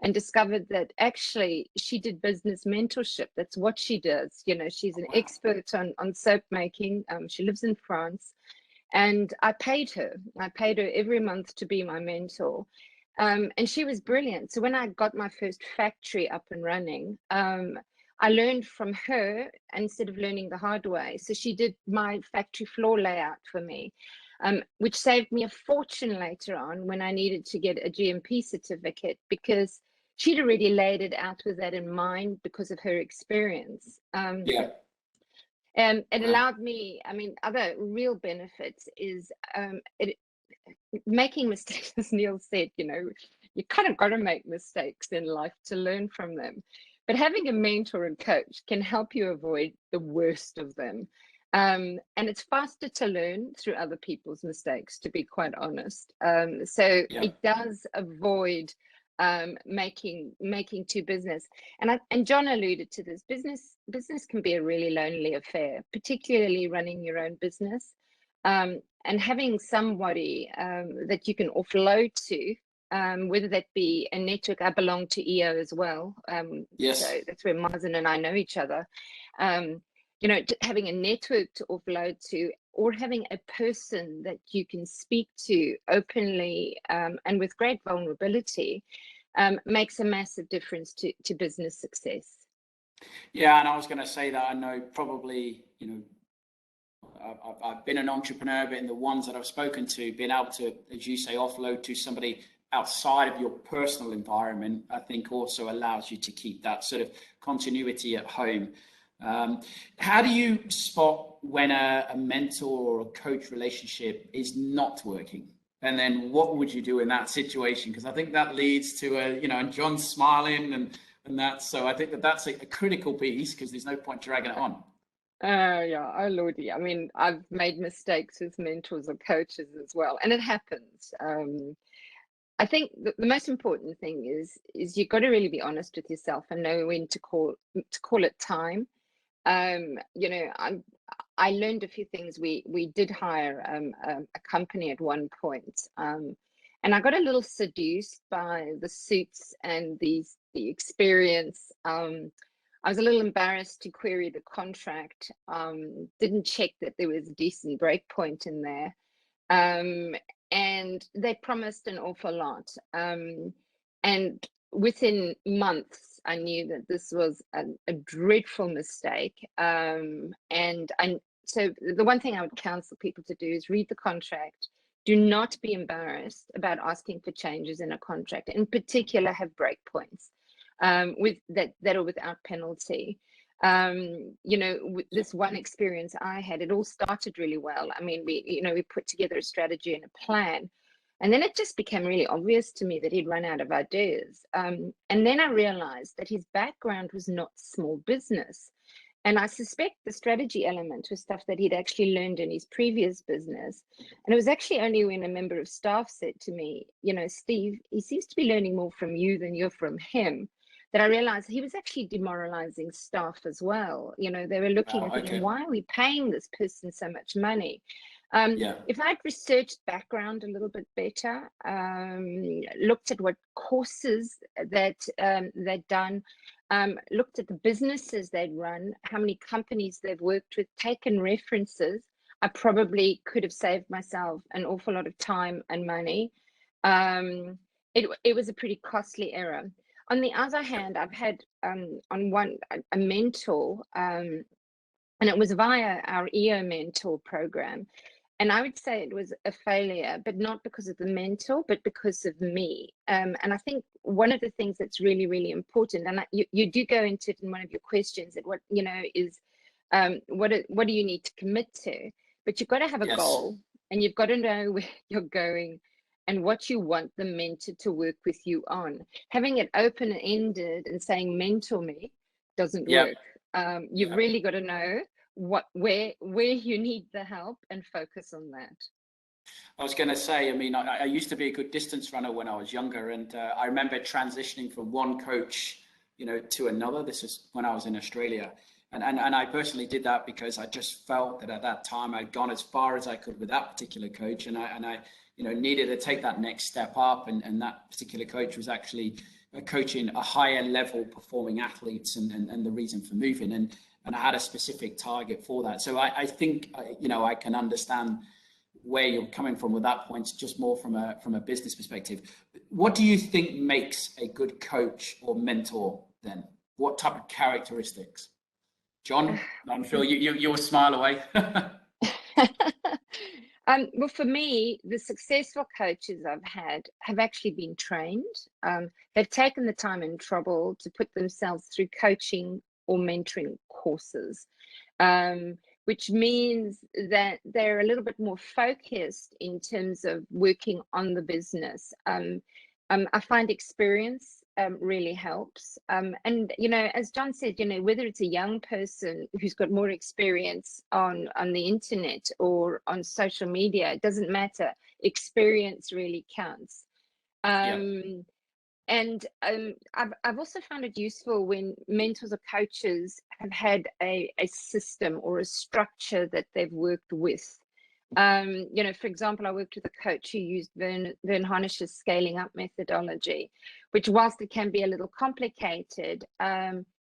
and discovered that actually she did business mentorship. That's what she does. You know, she's an expert on soap making. She lives in France. And I paid her. I paid her every month to be my mentor. And she was brilliant. So when I got my first factory up and running, I learned from her instead of learning the hard way. So she did my factory floor layout for me, which saved me a fortune later on when I needed to get a GMP certificate, because she'd already laid it out with that in mind because of her experience. It allowed me, I mean, other real benefits is making mistakes, as Neil said, you know, you kind of got to make mistakes in life to learn from them. But having a mentor and coach can help you avoid the worst of them. And it's faster to learn through other people's mistakes, to be quite honest. It does avoid making to business. And John alluded to this. Business can be a really lonely affair, particularly running your own business. And having somebody that you can offload to, whether that be a network. I belong to EO as well. So that's where Mazen and I know each other. You know, having a network to offload to, or having a person that you can speak to openly and with great vulnerability makes a massive difference to business success. Yeah, and I was going to say that I know probably, you know, I've been an entrepreneur, but in the ones that I've spoken to, being able to, as you say, offload to somebody outside of your personal environment, I think also allows you to keep that sort of continuity at home. How do you spot when a mentor or a coach relationship is not working? And then what would you do in that situation? Because I think that leads to you know, and John's smiling and that. So I think that's a critical piece, because there's no point dragging it on. Yeah, oh lordy. I mean, I've made mistakes with mentors or coaches as well, and it happens. I think the most important thing is you've got to really be honest with yourself and know when to call it time. You know, I learned a few things. We did hire a company at one point, and I got a little seduced by the suits and the experience. I was a little embarrassed to query the contract. Didn't check that there was a decent break point in there. And they promised an awful lot. And within months, I knew that this was a dreadful mistake. So the one thing I would counsel people to do is read the contract. Do not be embarrassed about asking for changes in a contract. In particular, have breakpoints with that are without penalty. You know, with this one experience I had, it all started really well. I mean, we put together a strategy and a plan, and then it just became really obvious to me that he'd run out of ideas. And then I realized that his background was not small business. And I suspect the strategy element was stuff that he'd actually learned in his previous business. And it was actually only when a member of staff said to me, you know, Steve, he seems to be learning more from you than you're from him, that I realized he was actually demoralizing staff as well. You know, they were looking and thinking, why are we paying this person so much money? If I'd researched background a little bit better, looked at what courses that they'd done, looked at the businesses they'd run, how many companies they've worked with, taken references, I probably could have saved myself an awful lot of time and money. It was a pretty costly error. On the other hand, I've had a mentor, and it was via our EO mentor program. And I would say it was a failure, but not because of the mentor, but because of me. And I think one of the things that's really, really important, and you do go into it in one of your questions, that what, you know, is what do you need to commit to? But you've got to have a goal, and you've got to know where you're going and what you want the mentor to work with you on. Having it open-ended and saying, mentor me, doesn't work. You've really got to know where you need the help and focus on that. I was going to say, I mean, I used to be a good distance runner when I was younger, and I remember transitioning from one coach, you know, to another. This is when I was in Australia, And I personally did that because I just felt that at that time I'd gone as far as I could with that particular coach, and I needed to take that next step up, and that particular coach was actually coaching a higher level performing athletes, and the reason for moving, and I had a specific target for that. So I think I can understand where you're coming from with that point, just more from a business perspective. What do you think makes a good coach or mentor then? What type of characteristics? John, I'm sure you'll smile away. Well, for me, the successful coaches I've had have actually been trained. They've taken the time and trouble to put themselves through coaching or mentoring courses, which means that they're a little bit more focused in terms of working on the business. I find experience really helps. And, as John said, whether it's a young person who's got more experience on the internet or on social media, it doesn't matter. Experience really counts. And I've also found it useful when mentors or coaches have had a system or a structure that they've worked with. For example, I worked with a coach who used Vern Harnish's scaling up methodology, which, whilst it can be a little complicated,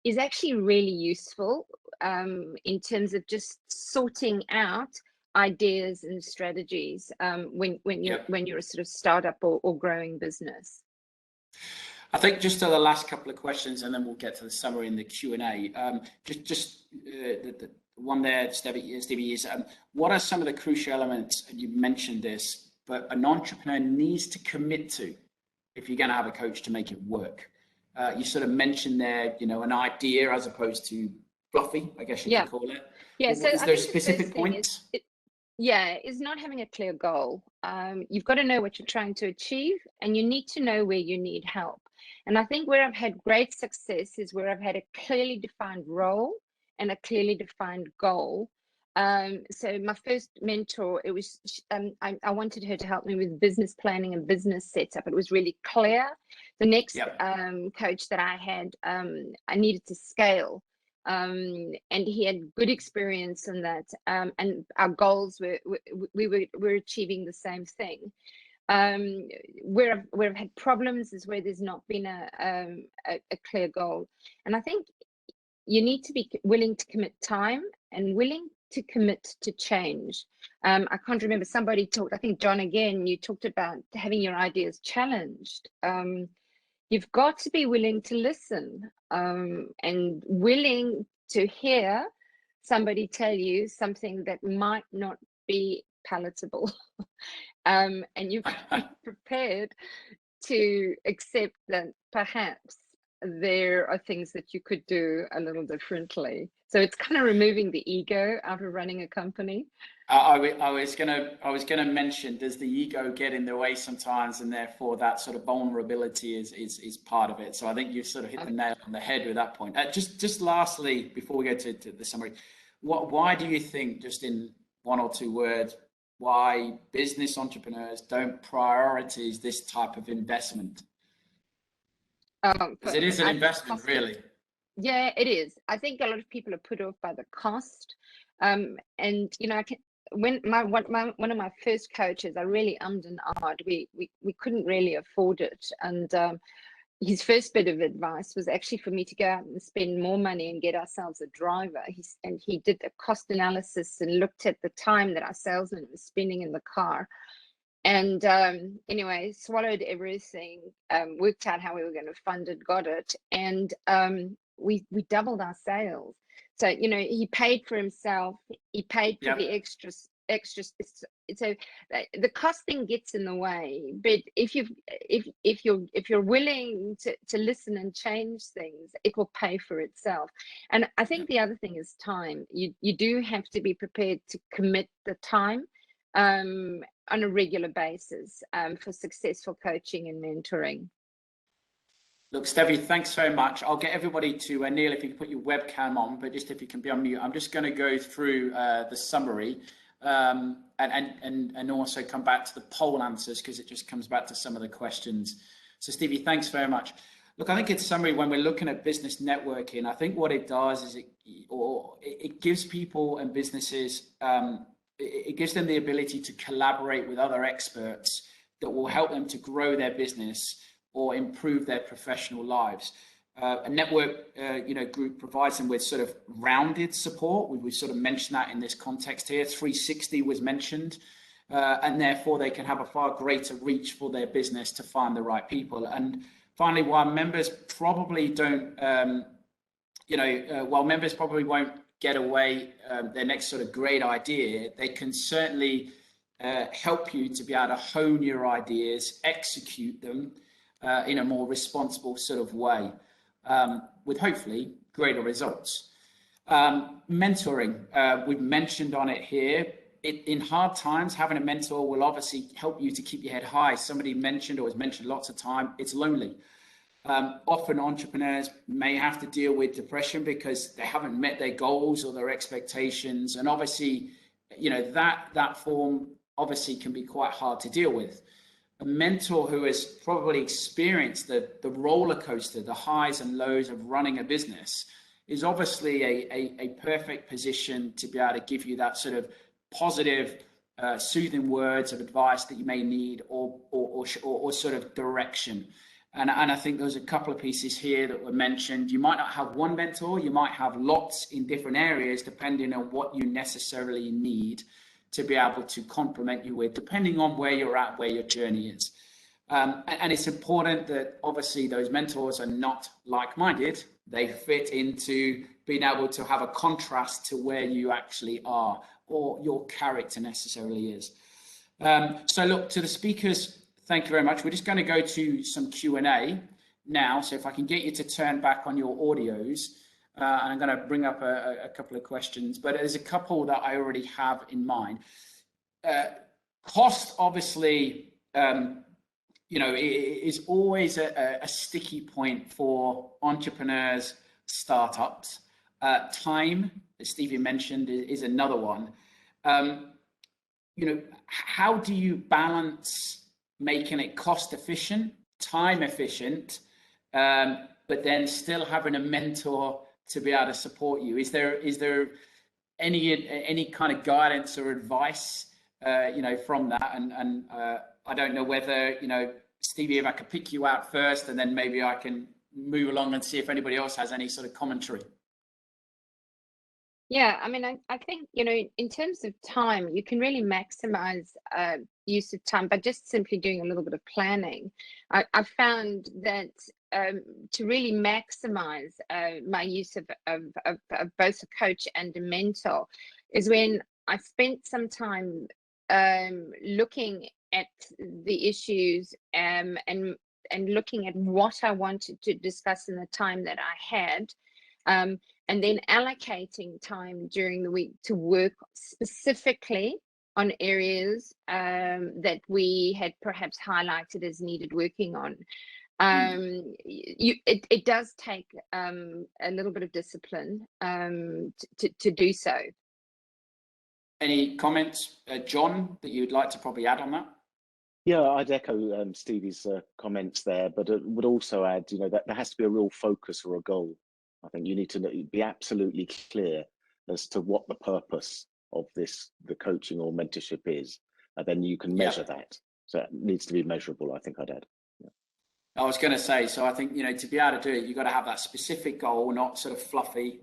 is actually really useful in terms of just sorting out ideas and strategies when you're a sort of startup or growing business. I think just to the last couple of questions, and then we'll get to the summary and the Q&A. The one there, Stevie, is what are some of the crucial elements, and you mentioned this, but an entrepreneur needs to commit to if you're going to have a coach to make it work? You sort of mentioned there, an idea as opposed to fluffy, I guess you could call it. Yeah. So is there specific points? Is not having a clear goal. You've got to know what you're trying to achieve, and you need to know where you need help. And I think where I've had great success is where I've had a clearly defined role and a clearly defined goal. So my first mentor, it was I wanted her to help me with business planning and business setup. It was really clear. The next coach that I had, I needed to scale. And he had good experience in that, and our goals were achieving the same thing. Where I've had problems is where there's not been a clear goal, and I think you need to be willing to commit time and willing to commit to change. I can't remember, somebody talked, I think John, again, you talked about having your ideas challenged. You've got to be willing to listen and willing to hear somebody tell you something that might not be palatable. And you've got to be prepared to accept that perhaps there are things that you could do a little differently. So it's kind of removing the ego out of running a company. I was gonna mention, does the ego get in the way sometimes, and therefore that sort of vulnerability is part of it. So I think you've sort of hit the nail on the head with that point. Just lastly, before we go to the summary, why do you think, just in one or two words, why business entrepreneurs don't prioritize this type of investment? Because it is an investment, really. Yeah, it is. I think a lot of people are put off by the cost. And one of my first coaches, I really ummed and ahed. We couldn't really afford it, and his first bit of advice was actually for me to go out and spend more money and get ourselves a driver. He did a cost analysis and looked at the time that our salesman was spending in the car. And anyway, swallowed everything, worked out how we were going to fund it, got it, and we doubled our sales. So he paid for himself, he paid for the extras. So the costing gets in the way. But if you're willing to listen and change things, it will pay for itself. And I think the other thing is time. You do have to be prepared to commit the time on a regular basis for successful coaching and mentoring. Look, Stevie, thanks very much. I'll get everybody to, Neil, if you can put your webcam on, but just if you can be on mute, I'm just going to go through the summary and also come back to the poll answers, because it just comes back to some of the questions. So Stevie, thanks very much. Look, I think in summary, when we're looking at business networking, I think what it does is or it gives people and businesses, it gives them the ability to collaborate with other experts that will help them to grow their business or improve their professional lives. A network, group provides them with sort of rounded support. We've sort of mentioned that in this context here. 360 was mentioned, and therefore they can have a far greater reach for their business to find the right people. And finally, while members probably won't get away their next sort of great idea, they can certainly help you to be able to hone your ideas, execute them in a more responsible sort of way, with hopefully greater results. Mentoring, we've mentioned on it here. In hard times, having a mentor will obviously help you to keep your head high. Somebody mentioned, or has mentioned lots of time, it's lonely. Often entrepreneurs may have to deal with depression because they haven't met their goals or their expectations. And obviously, that form obviously can be quite hard to deal with. A mentor who has probably experienced the roller coaster, the highs and lows of running a business, is obviously a perfect position to be able to give you that sort of positive, soothing words of advice that you may need, or sort of direction. And I think there's a couple of pieces here that were mentioned. You might not have one mentor, you might have lots in different areas, depending on what you necessarily need to be able to complement you with, depending on where you're at, where your journey is. And it's important that obviously those mentors are not like-minded. They fit into being able to have a contrast to where you actually are, or your character necessarily is. So look, to the speakers, thank you very much. We're just going to go to some Q&A now. So if I can get you to turn back on your audios, and I'm going to bring up a couple of questions, but there's a couple that I already have in mind. Cost, obviously, is always a sticky point for entrepreneurs, startups. Time, as Stevie mentioned, is another one. How do you balance making it cost efficient, time efficient, but then still having a mentor to be able to support you? Is there any kind of guidance or advice, from that? And I don't know whether, Stevie, if I could pick you out first, and then maybe I can move along and see if anybody else has any sort of commentary. Yeah, I mean, I think, in terms of time, you can really maximize use of time by just simply doing a little bit of planning. I found that to really maximize my use of both a coach and a mentor is when I spent some time looking at the issues and looking at what I wanted to discuss in the time that I had. And then allocating time during the week to work specifically on areas that we had perhaps highlighted as needed working on. It does take a little bit of discipline to do so. Any comments, John, that you'd like to probably add on that? Yeah, I'd echo Stevie's comments there, but would also add, that there has to be a real focus or a goal. I think you need to be absolutely clear as to what the purpose of the coaching or mentorship is, and then you can measure that. So it needs to be measurable, I think I'd add. Yeah. I was going to say, so I think, to be able to do it, you've got to have that specific goal, not sort of fluffy.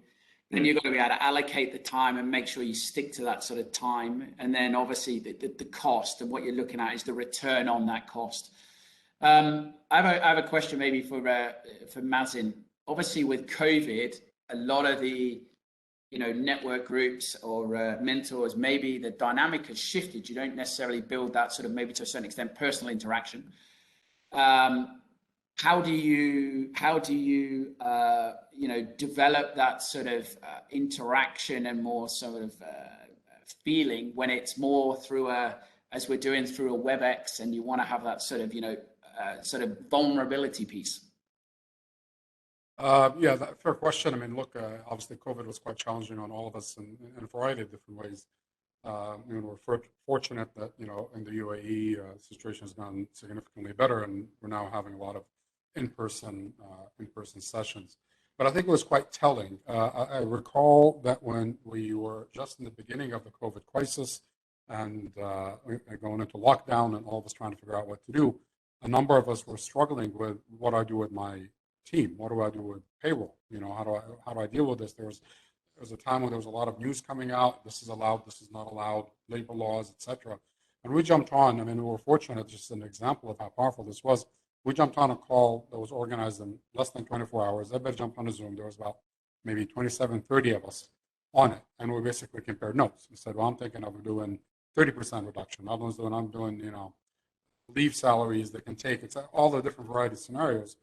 Then you've got to be able to allocate the time and make sure you stick to that sort of time. And then obviously the cost, and what you're looking at is the return on that cost. I have a question maybe for Mazin. Obviously with COVID, a lot of the, network groups or mentors, maybe the dynamic has shifted. You don't necessarily build that sort of, maybe to a certain extent, personal interaction. How do you develop that sort of interaction and more sort of feeling when it's more through as we're doing through a WebEx, and you want to have that sort of, sort of vulnerability piece? Yeah, fair question. I mean, look, obviously COVID was quite challenging on all of us in a variety of different ways. We're fortunate that, in the UAE, situation has gone significantly better, and we're now having a lot of in-person sessions. But I think it was quite telling. I recall that when we were just in the beginning of the COVID crisis and going into lockdown and all of us trying to figure out what to do, a number of us were struggling with what do I do with my team? What do I do with payroll? How do I deal with this? There was a time when there was a lot of news coming out. This is allowed, this is not allowed, labor laws, etc. And we jumped on. I mean, we were fortunate, just an example of how powerful this was. We jumped on a call that was organized in less than 24 hours. Everybody jumped on a Zoom. There was about maybe 27, 30 of us on it. And we basically compared notes. We said, well, I'm thinking of doing 30% reduction. I'm doing, leave salaries they can take. It's all the different variety of scenarios.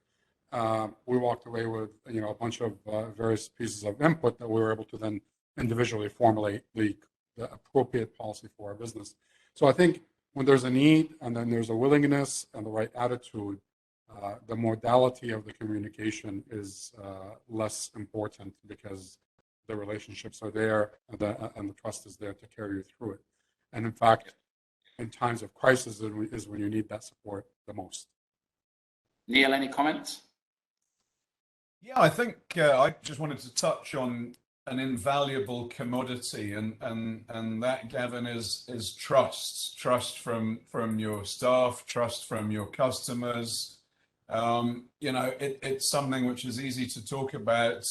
We walked away with, a bunch of various pieces of input that we were able to then individually formulate the appropriate policy for our business. So I think when there's a need and then there's a willingness and the right attitude, the modality of the communication is less important because the relationships are there and the trust is there to carry you through it. And in fact, in times of crisis is when you need that support the most. Neil, any comments? Yeah, I think I just wanted to touch on an invaluable commodity, and that, Gavin, is trust from your staff, trust from your customers. It's something which is easy to talk about.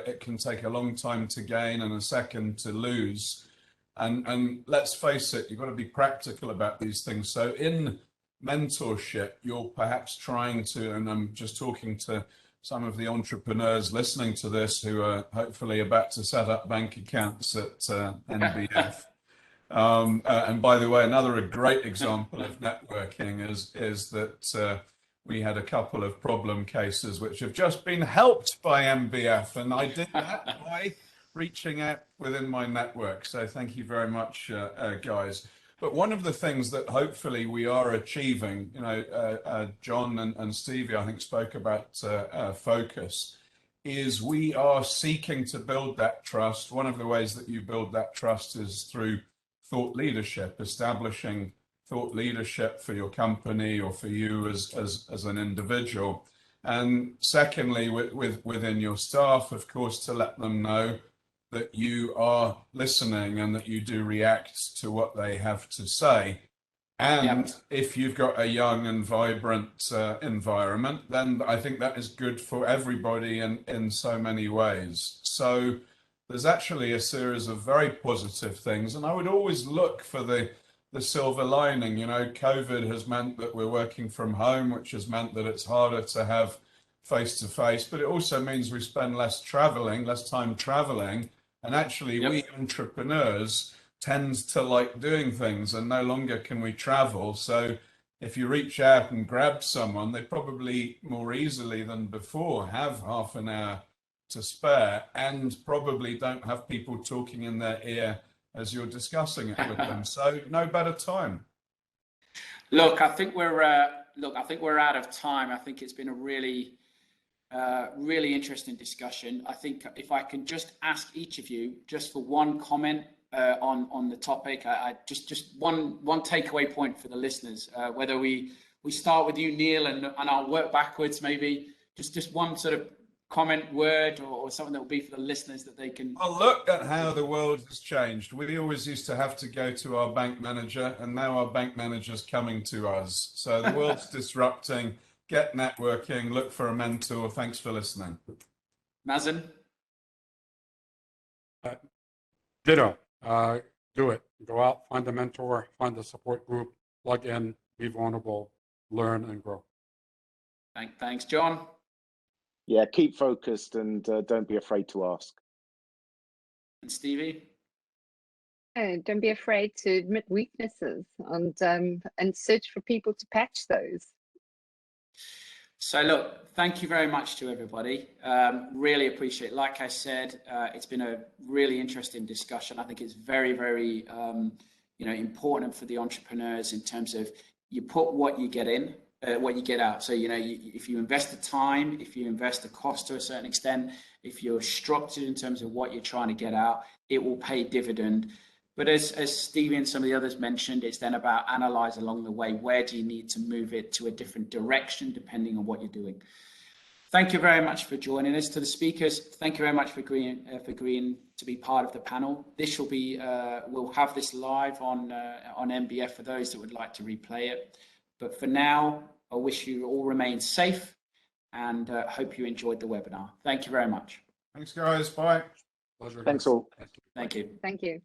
It can take a long time to gain and a second to lose. And let's face it, you've got to be practical about these things. So in mentorship, you're perhaps trying to, and I'm just talking to some of the entrepreneurs listening to this who are hopefully about to set up bank accounts at NBF. And by the way, another great example of networking is that we had a couple of problem cases which have just been helped by MBF, and I did that by reaching out within my network. So thank you very much, guys. But one of the things that hopefully we are achieving, John and Stevie, I think, spoke about focus, is we are seeking to build that trust. One of the ways that you build that trust is through thought leadership, establishing thought leadership for your company or for you as an individual. And secondly, within your staff, of course, to let them know that you are listening and that you do react to what they have to say. And if you've got a young and vibrant environment, then I think that is good for everybody in so many ways. So there's actually a series of very positive things. And I would always look for the silver lining. COVID has meant that we're working from home, which has meant that it's harder to have face-to-face, but it also means we spend less time traveling. And actually, we entrepreneurs tend to like doing things, and no longer can we travel. So if you reach out and grab someone, they probably more easily than before have half an hour to spare and probably don't have people talking in their ear as you're discussing it with them. So no better time. Look, I think we're out of time. I think it's been a really interesting discussion. I think if I can just ask each of you just for one comment on the topic, I just one takeaway point for the listeners. Whether we start with you, Neil, and I'll work backwards. Maybe just one sort of comment, word, or something that will be for the listeners that they can. Well, look at how the world has changed. We always used to have to go to our bank manager, and now our bank manager's coming to us. So the world's disrupting. Get networking, look for a mentor. Thanks for listening. Mazen? Ditto. Do it. Go out, find a mentor, find a support group, plug in, be vulnerable, learn and grow. Thanks, John. Yeah, keep focused and don't be afraid to ask. And Stevie? Don't be afraid to admit weaknesses and search for people to patch those. So look, thank you very much to everybody. Really appreciate it. Like I said, it's been a really interesting discussion. I think it's very, very important for the entrepreneurs in terms of you put what you get in, what you get out. So if you invest the time, if you invest the cost to a certain extent, if you're structured in terms of what you're trying to get out, it will pay dividend. But as Stevie and some of the others mentioned, it's then about analyze along the way, where do you need to move it to a different direction depending on what you're doing. thank you very much for joining us. To the speakers, thank you very much for agreeing to be part of the panel. This will be, we'll have this live on MBF for those that would like to replay it. But for now, I wish you all remain safe and hope you enjoyed the webinar. Thank you very much. Thanks, guys. Bye. Pleasure. Thanks all. Thank you. Thank you.